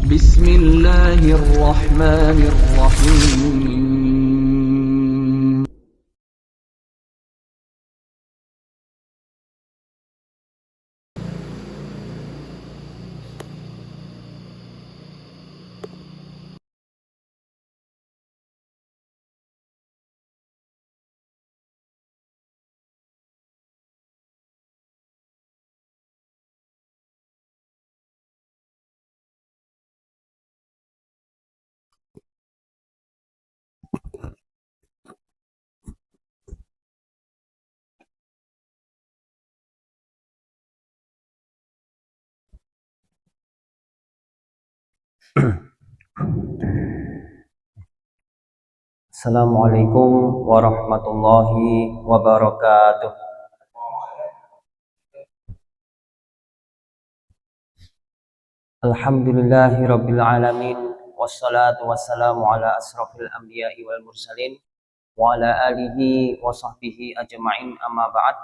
Bismillahirrahmanirrahim. Assalamualaikum warahmatullahi wabarakatuh. Alhamdulillahi rabbil alamin, wassalatu wassalamu ala asrafil anbiya'i wal mursalin wa ala alihi wa sahbihi ajma'in, amma ba'd.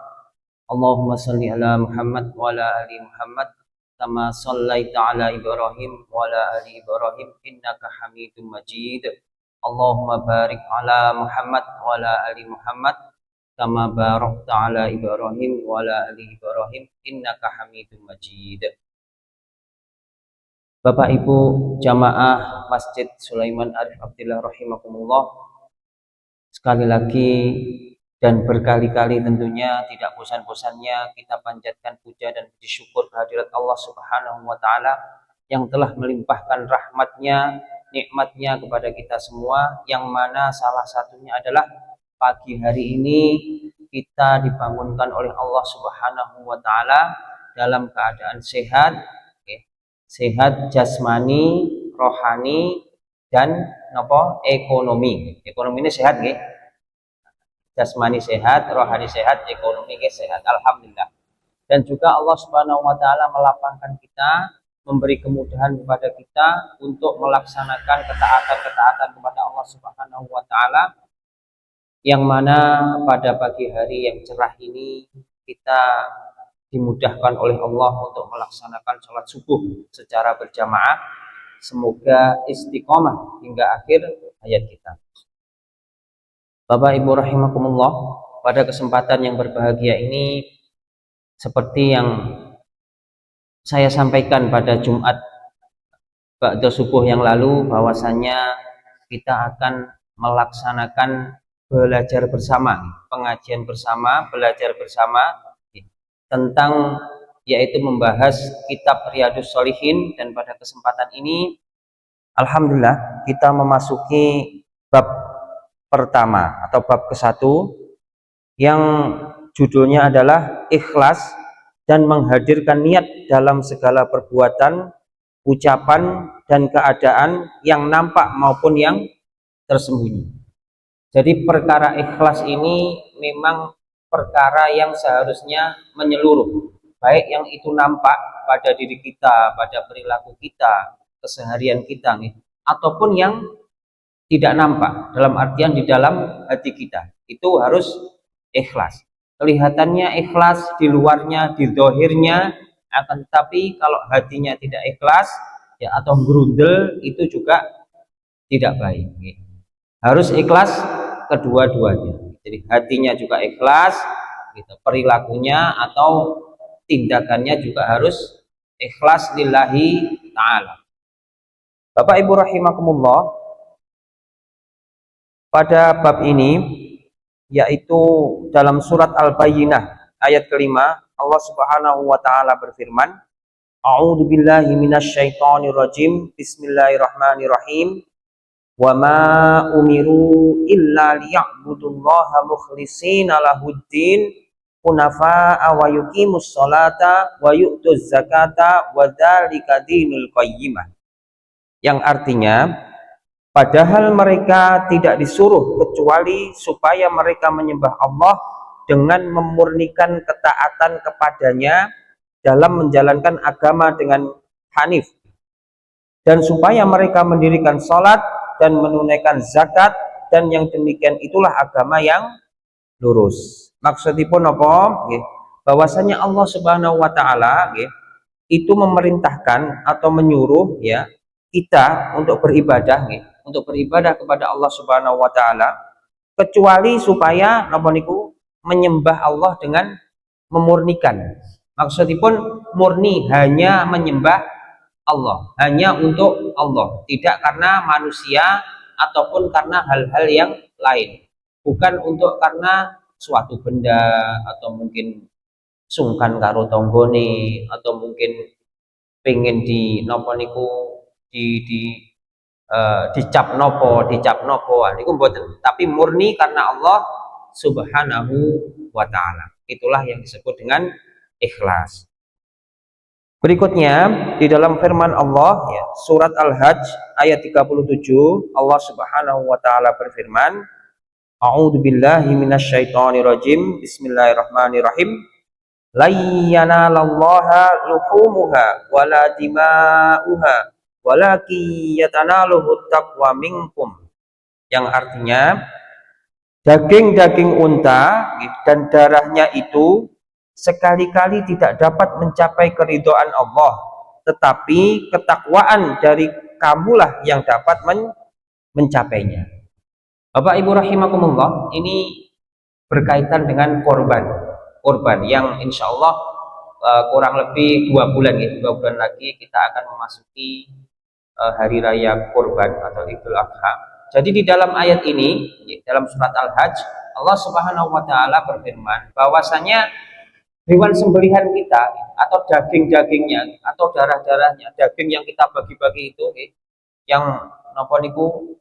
Allahumma salli ala Muhammad wa ala ali Muhammad kama sallaita ala Ibrahim wa ala ali Ibrahim innaka Hamidum Majid. Allahumma barik ala Muhammad wa ala ali Muhammad kama barakta ala Ibrahim wa ala ali Ibrahim innaka Hamidum Majid. Bapak Ibu jamaah Masjid Sulaiman Arif Abdillah rahimakumullah, sekali lagi dan berkali-kali tentunya tidak bosan-bosannya kita panjatkan puja dan puji syukur kehadirat Allah Subhanahu wa taala yang telah melimpahkan rahmatnya, nikmatnya kepada kita semua, yang mana salah satunya adalah pagi hari ini kita dibangunkan oleh Allah Subhanahu wa taala dalam keadaan sehat, sehat jasmani, rohani, dan ekonomi. Ekonomi ini sehat nggih. Jasmani sehat, rohani sehat, ekonomi sehat. Alhamdulillah. Dan juga Allah Subhanahu wa taala melapangkan kita, memberi kemudahan kepada kita untuk melaksanakan ketaatan-ketaatan kepada Allah Subhanahu wa taala, yang mana pada pagi hari yang cerah ini kita dimudahkan oleh Allah untuk melaksanakan sholat subuh secara berjamaah. Semoga istiqomah hingga akhir hayat kita. Bapak Ibu rahimakumullah, pada kesempatan yang berbahagia ini, seperti yang saya sampaikan pada Jumat ba'da subuh yang lalu, bahwasanya kita akan melaksanakan belajar bersama, pengajian bersama, belajar bersama tentang, yaitu membahas kitab Riyadhus Shalihin. Dan pada kesempatan ini alhamdulillah kita memasuki bab pertama atau bab ke-1 yang judulnya adalah ikhlas dan menghadirkan niat dalam segala perbuatan, ucapan, dan keadaan yang nampak maupun yang tersembunyi. Jadi perkara ikhlas ini memang perkara yang seharusnya menyeluruh, baik yang itu nampak pada diri kita, pada perilaku kita, keseharian kita nih, ataupun yang tidak nampak, dalam artian di dalam hati kita, itu harus ikhlas. Kelihatannya ikhlas di luarnya, di zahirnya, akan tetapi kalau hatinya tidak ikhlas ya, atau grundel, itu juga tidak baik. Harus ikhlas kedua-duanya. Jadi hatinya juga ikhlas, gitu. Perilakunya atau tindakannya juga harus ikhlas lillahi ta'ala. Bapak Ibu rahimakumullah, pada bab ini, yaitu dalam surat Al-Bayyinah ayat kelima, Allah Subhanahu wa taala berfirman, A'udzu billahi minasyaitonir rajim. Bismillahirrahmanirrahim. Wa ma umiru illa liya'budullaha mukhlishina lahuddin hunafa'a wa yuqimus sholata wa yu'tuz zakata wa dzalika dinul qayyimah. Yang artinya, padahal mereka tidak disuruh kecuali supaya mereka menyembah Allah dengan memurnikan ketaatan kepadanya dalam menjalankan agama dengan hanif, dan supaya mereka mendirikan sholat dan menunaikan zakat, dan yang demikian itulah agama yang lurus. Maksudipun apa? Bahwasanya Allah Subhanahu wa taala itu memerintahkan atau menyuruh ya kita untuk beribadah untuk beribadah kepada Allah Subhanahu wa taala kecuali supaya napa niku menyembah Allah dengan memurnikan. Maksudipun murni hanya menyembah Allah, hanya untuk Allah, tidak karena manusia ataupun karena hal-hal yang lain. Bukan untuk karena suatu benda atau mungkin sungkan karo tonggone atau mungkin pengen di nopo niku di dicap nopo niku mboten, tapi murni karena Allah Subhanahu wa taala. Itulah yang disebut dengan ikhlas. Berikutnya di dalam firman Allah ya, surat Al-Hajj ayat 37 Allah Subhanahu wa taala berfirman, A'udzu billahi minasyaitonir rajim. Bismillahirrahmanirrahim. La yanalallaha luhumuha wala dima'uha walakin yatanaluhu taqwa minkum. Yang artinya daging-daging unta dan darahnya itu sekali-kali tidak dapat mencapai keridhaan Allah, tetapi ketakwaan dari kamulah yang dapat mencapainya. Bapak Ibu rahimakumullah, ini berkaitan dengan korban yang insya Allah kurang lebih 2 bulan ya, 2 bulan lagi kita akan memasuki hari raya kurban atau Idul Adha. Jadi di dalam ayat ini, dalam surat Al-Hajj, Allah Subhanahu wa taala berfirman bahwasanya hewan sembelihan kita atau daging-dagingnya atau darah-darahnya, daging yang kita bagi-bagi itu yang napa niku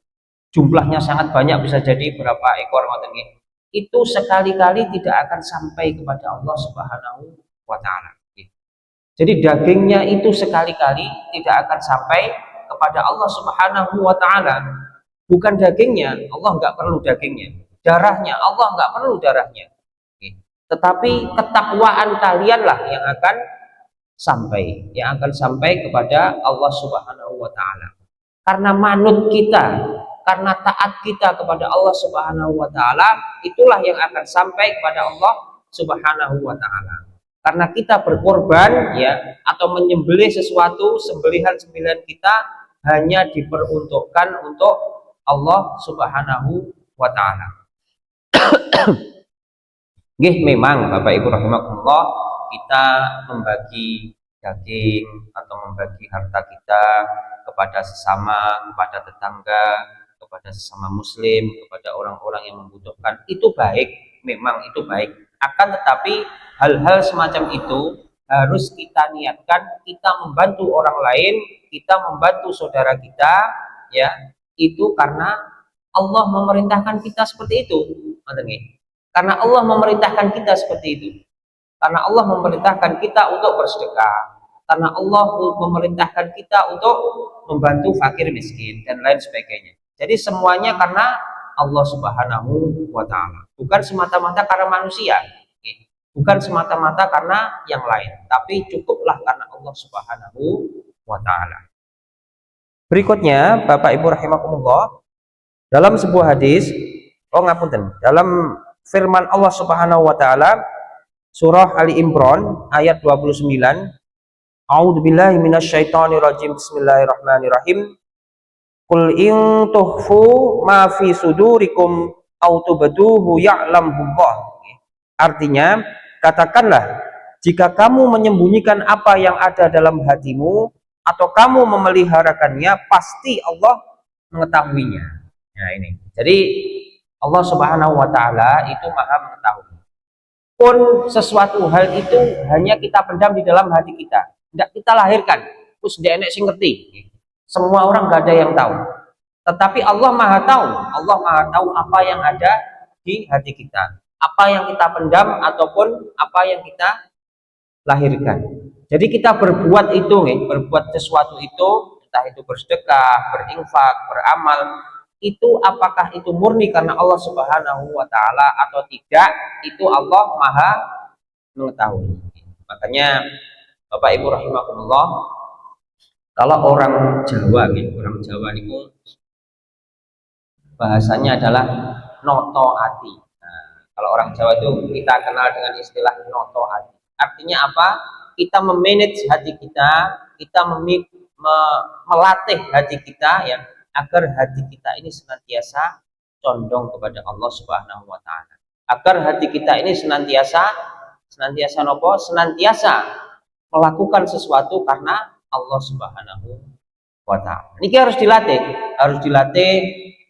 jumlahnya sangat banyak, bisa jadi berapa ekor ngoten nggih. Itu sekali-kali tidak akan sampai kepada Allah Subhanahu wa taala. Jadi dagingnya itu sekali-kali tidak akan sampai kepada Allah Subhanahu wa taala. Bukan dagingnya, Allah nggak perlu dagingnya. Darahnya, Allah nggak perlu darahnya. Tetapi ketakwaan kalianlah yang akan sampai kepada Allah Subhanahu wa taala. Karena manut kita, karena taat kita kepada Allah Subhanahu wa taala, itulah yang akan sampai kepada Allah Subhanahu wa taala. Karena kita berkorban ya atau menyembelih sesuatu, sembelihan-sembelihan kita hanya diperuntukkan untuk Allah Subhanahu wa taala. Nggih, memang Bapak Ibu rahimakumullah, kita membagi daging atau membagi harta kita kepada sesama, kepada tetangga, kepada sesama muslim, kepada orang-orang yang membutuhkan, itu baik, memang itu baik. Akan tetapi hal-hal semacam itu harus kita niatkan, kita membantu orang lain, kita membantu saudara kita ya, itu karena Allah memerintahkan kita seperti itu. Karena Allah memerintahkan kita seperti itu. Karena Allah memerintahkan kita untuk bersedekah. Karena Allah memerintahkan kita untuk membantu fakir miskin dan lain sebagainya. Jadi semuanya karena Allah Subhanahu wa taala. Bukan semata-mata karena manusia. Bukan semata-mata karena yang lain, tapi cukuplah karena Allah Subhanahu wa taala. Berikutnya, Bapak Ibu rahimakumullah, dalam sebuah hadis, dalam firman Allah Subhanahu wa taala surah Ali Imran ayat 29, A'udzubillahi minasyaitonir rajim. Bismillahirrahmanirrahim. Qul in tuhfu ma fi sudurikum aw tubduhu ya'lamullah. Artinya, katakanlah, jika kamu menyembunyikan apa yang ada dalam hatimu atau kamu memeliharakannya, pasti Allah mengetahuinya. Nah ini. Jadi Allah Subhanahu wa taala itu Maha mengetahui. Pun sesuatu hal itu hanya kita pendam di dalam hati kita, tidak kita lahirkan. Terus dia enek sing ngerti. Semua orang gak ada yang tahu. Tetapi Allah Maha tahu. Allah Maha tahu apa yang ada di hati kita, apa yang kita pendam ataupun apa yang kita lahirkan. Jadi kita berbuat itu, berbuat sesuatu itu, entah itu bersedekah, berinfak, beramal, itu apakah itu murni karena Allah Subhanahu wa taala atau tidak, itu Allah Maha mengetahui. Makanya Bapak Ibu rahimakumullah, kalau orang Jawa itu bahasanya adalah noto ati. Nah, kalau orang Jawa itu kita kenal dengan istilah noto ati. Artinya apa? Kita memanage hati kita melatih hati kita ya, agar hati kita ini senantiasa condong kepada Allah Subhanahu wa taala. Agar hati kita ini senantiasa nopo? Senantiasa melakukan sesuatu karena Allah Subhanahu wa taala. Ini harus dilatih,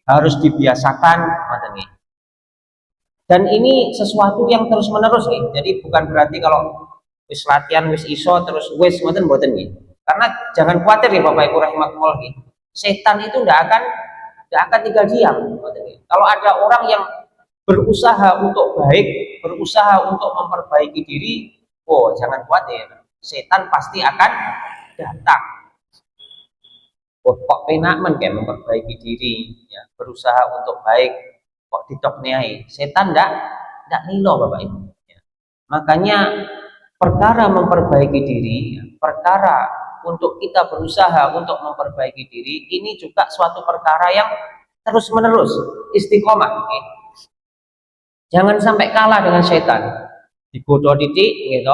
harus dibiasakan, dan ini sesuatu yang terus menerus nih. Jadi bukan berarti kalau wis latihan wis iso terus wis mboten nih. Karena jangan khawatir ya Bapak Ibu rahimakumullah nih. Setan itu tidak akan tinggal diam. Kalau ada orang yang berusaha untuk baik, berusaha untuk memperbaiki diri, oh jangan khawatir. Setan pasti akan datang. Oh, kok penak men kayak memperbaiki diri, ya, berusaha untuk baik, kok ditokniai. Setan ndak lilo Bapak Ibu. Ya. Makanya perkara memperbaiki diri, perkara untuk kita berusaha untuk memperbaiki diri, ini juga suatu perkara yang terus menerus istiqomah. Okay? Jangan sampai kalah dengan setan. Digoda titik, gitu.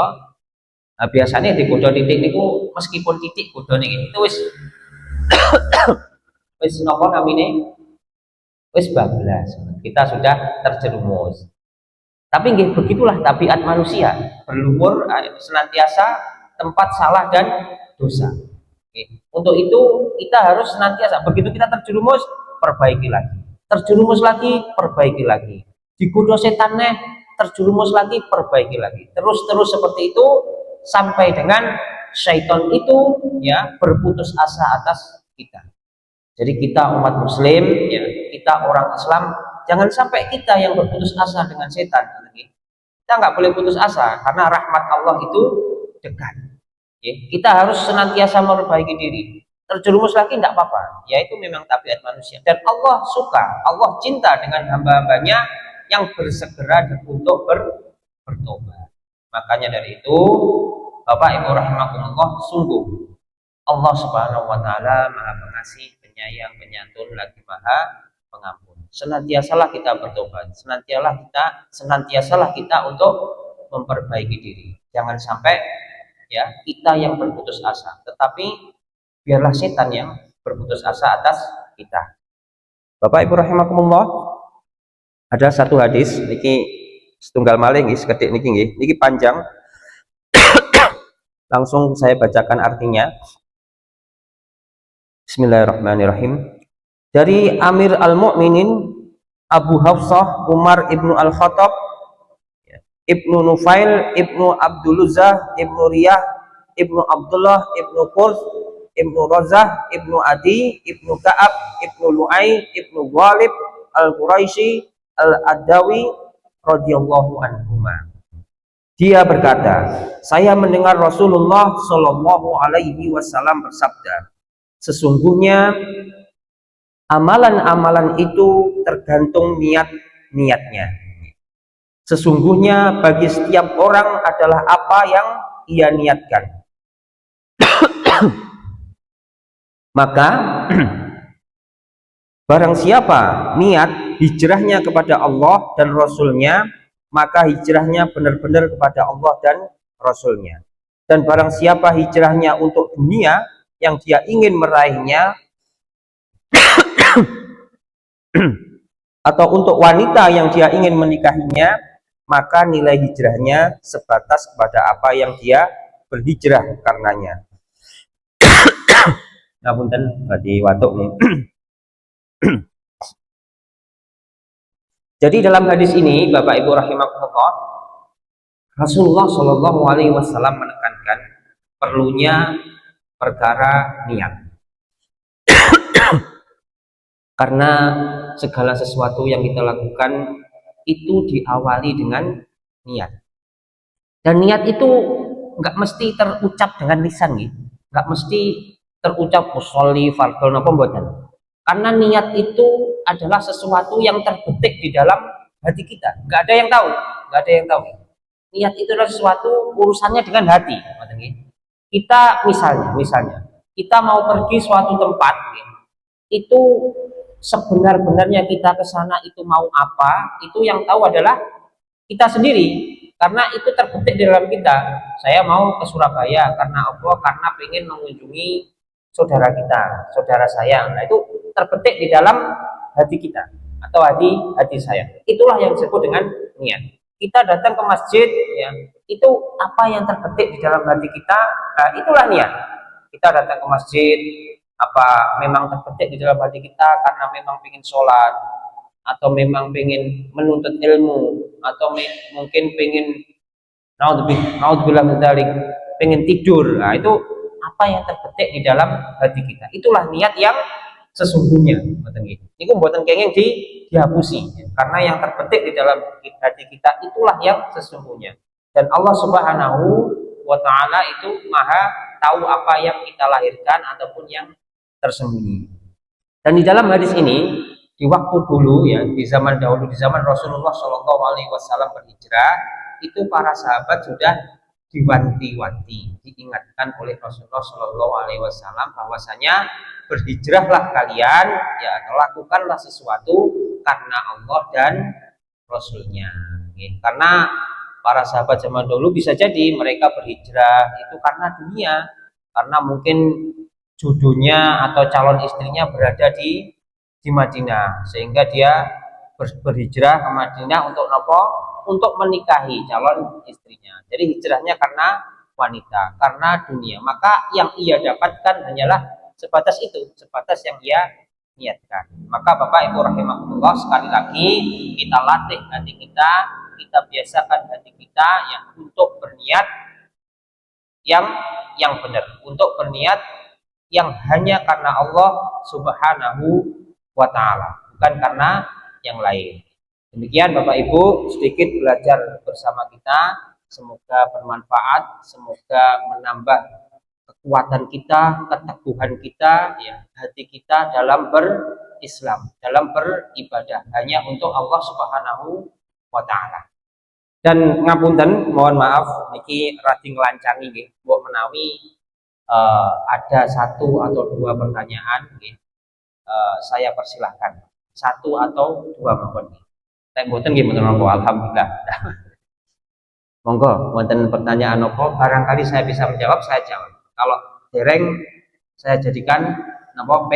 Nah, biasanya digoda titik itu meskipun titik goda nih, itu wis napa namine? Wis bablas. Kita sudah terjerumus. Tapi nggih begitulah tabiat manusia, berlumur senantiasa tempat salah dan dosa. Oke. Untuk itu kita harus senantiasa begitu kita terjerumus, perbaiki lagi. Terjerumus lagi, perbaiki lagi. Digoda setannya, terjerumus lagi, perbaiki lagi. Terus seperti itu sampai dengan syaitan itu ya berputus asa atas kita. Jadi kita umat muslim, ya, kita orang Islam, jangan sampai kita yang berputus asa dengan setan. Kita nggak boleh putus asa karena rahmat Allah itu dekat. Ya, kita harus senantiasa memperbaiki diri. Terjerumus lagi tidak apa-apa. Ya itu memang tabiat manusia. Dan Allah suka, Allah cinta dengan hamba-hambanya yang bersegera untuk bertobat. Makanya dari itu, Bapak Ibu rahimakumullah, sungguh Allah Subhanahu wa taala Maha Pengasih, Penyayang, Penyantun, lagi Maha Pengampun. Senantiasalah kita bertobat, senantiasalah kita untuk memperbaiki diri. Jangan sampai ya kita yang berputus asa, tetapi biarlah setan yang berputus asa atas kita. Bapak Ibu rahimakumullah, ada satu hadis niki setunggal malih nggih sekedhik niki panjang. Langsung saya bacakan artinya. Bismillahirrahmanirrahim. Dari Amir al-Mu'minin Abu Hafsah Umar ibnu al-Khattab, ibnu Nufail ibnu Abduluzah ibnu Riyah ibnu Abdullah ibnu Qurs ibnu Razah ibnu Adi ibnu Ka'ab ibnu Lu'ay ibnu Ghalib al-Quraisy al-Adawi radhiyallahu anhuma. Dia berkata, saya mendengar Rasulullah Shallallahu alaihi wasallam bersabda, sesungguhnya amalan-amalan itu tergantung niatnya. Sesungguhnya bagi setiap orang adalah apa yang ia niatkan. Maka barang siapa niat hijrahnya kepada Allah dan Rasulnya, maka hijrahnya benar-benar kepada Allah dan Rasulnya. Dan barang siapa hijrahnya untuk dunia yang dia ingin meraihnya, atau untuk wanita yang dia ingin menikahinya, maka nilai hijrahnya sebatas kepada apa yang dia berhijrah karenanya. Ngapunten badhe watuk nih. Jadi dalam hadis ini Bapak Ibu rahimakumullah, Rasulullah Shallallahu alaihi wasallam menekankan perlunya perkara niat. Karena segala sesuatu yang kita lakukan itu diawali dengan niat. Dan niat itu nggak mesti terucap dengan lisan gitu. Nggak mesti terucap usolli fardhu napa mboten. Karena niat itu adalah sesuatu yang terbetik di dalam hati kita. Nggak ada yang tahu, nggak ada yang tahu. Niat itu adalah sesuatu urusannya dengan hati. Kita misalnya kita mau pergi suatu tempat, itu sebenar-benarnya kita ke sana itu mau apa, itu yang tahu adalah kita sendiri. Karena itu terbetik di dalam kita. Saya mau ke Surabaya karena apa? Karena pengen mengunjungi saudara kita, saudara sayang. Nah, itu terpetik di dalam hati kita atau hati saya. Itulah yang disebut dengan niat. Kita datang ke masjid, ya, itu apa yang terpetik di dalam hati kita, nah, itulah niat. Kita datang ke masjid, apa memang terpetik di dalam hati kita karena memang ingin sholat, atau memang ingin menuntut ilmu, atau mungkin ingin naudzubillah min dzalik, pengen tidur. Nah, itu apa yang terpetik di dalam hati kita. Itulah niat yang sesungguhnya. Ini buatan kenging dihapusi, karena yang terpetik di dalam hati kita itulah yang sesungguhnya. Dan Allah Subhanahu wa Ta'ala itu maha tahu apa yang kita lahirkan ataupun yang tersembunyi. Dan di dalam hadis ini, di waktu dulu, ya, di zaman dahulu, di zaman Rasulullah Shallallahu Alaihi Wasallam berhijrah, itu para sahabat sudah diwanti-wanti, diingatkan oleh Rasulullah Shallallahu Alaihi Wasallam bahwasanya berhijrahlah kalian, ya, lakukanlah sesuatu karena Allah dan Rasulnya. Karena para sahabat zaman dulu bisa jadi mereka berhijrah itu karena dunia, karena mungkin jodohnya atau calon istrinya berada di Madinah, sehingga dia berhijrah ke Madinah untuk apa? Untuk menikahi calon istrinya. Jadi hijrahnya karena wanita, karena dunia. Maka yang ia dapatkan hanyalah sebatas itu, sebatas yang ia niatkan. Maka Bapak Ibu rahimakumullah, sekali lagi kita latih hati kita, kita biasakan hati kita yang untuk berniat yang benar, untuk berniat yang hanya karena Allah Subhanahu wa Ta'ala, bukan karena yang lain. Demikian Bapak Ibu, sedikit belajar bersama kita, semoga bermanfaat, semoga menambah kekuatan kita, keteguhan kita, ya, hati kita dalam berislam, dalam beribadah hanya untuk Allah Subhanahu wa Ta'ala. Dan ngapunten, mohon maaf niki radi nglancani nggih, mbok menawi ada satu atau dua pertanyaan nggih, saya persilahkan. Satu atau dua mawon. Nek mboten nggih mboten napa, alhamdulillah. Monggo, wonten pertanyaan apa barangkali saya bisa menjawab, saya jawab. Kalau dereng saya jadikan napa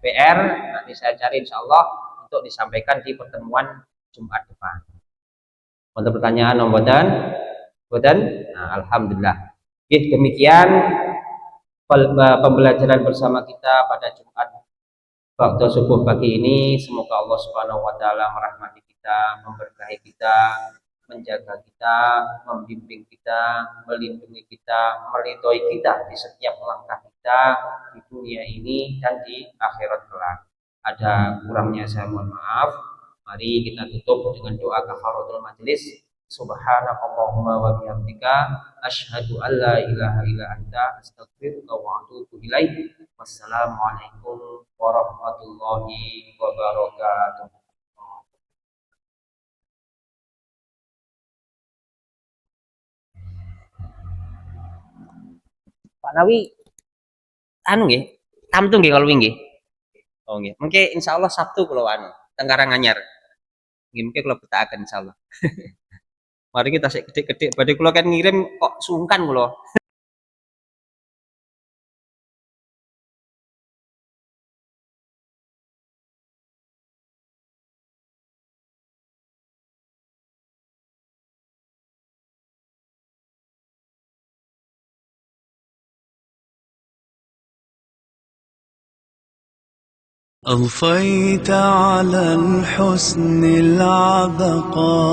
PR nanti saya cari insyaallah untuk disampaikan di pertemuan Jumat depan. Untuk pertanyaan nombodan, nah, alhamdulillah. Oke, demikian pembelajaran bersama kita pada Jumat waktu subuh pagi ini. Semoga Allah Subhanahu wa Ta'ala merahmati kita, memberkahi kita, menjaga kita, membimbing kita, melindungi kita, meridhoi kita di setiap langkah kita di dunia ini dan di akhirat kelak. Ada kurangnya saya mohon maaf. Mari kita tutup dengan doa kafaratul majelis. Subhanakallahumma wa bihamdika asyhadu an la ilaha illa anta astaghfiruka wa atubu ilaik. Wassalamualaikum warahmatullahi wabarakatuh. Pak Nawi anu nggih, tamtu nggih kalau wingi. Oh nggih, mengke insyaallah Sabtu kula anu teng Karanganyar. Nggih mengke kula betakaken insyaallah. Mari kita sik gede-gede badhe kula kan ngirim kok sungkan kula. أضفيت على الحسن العبقى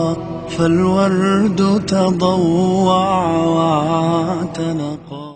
فالورد تضوع واعتنقا.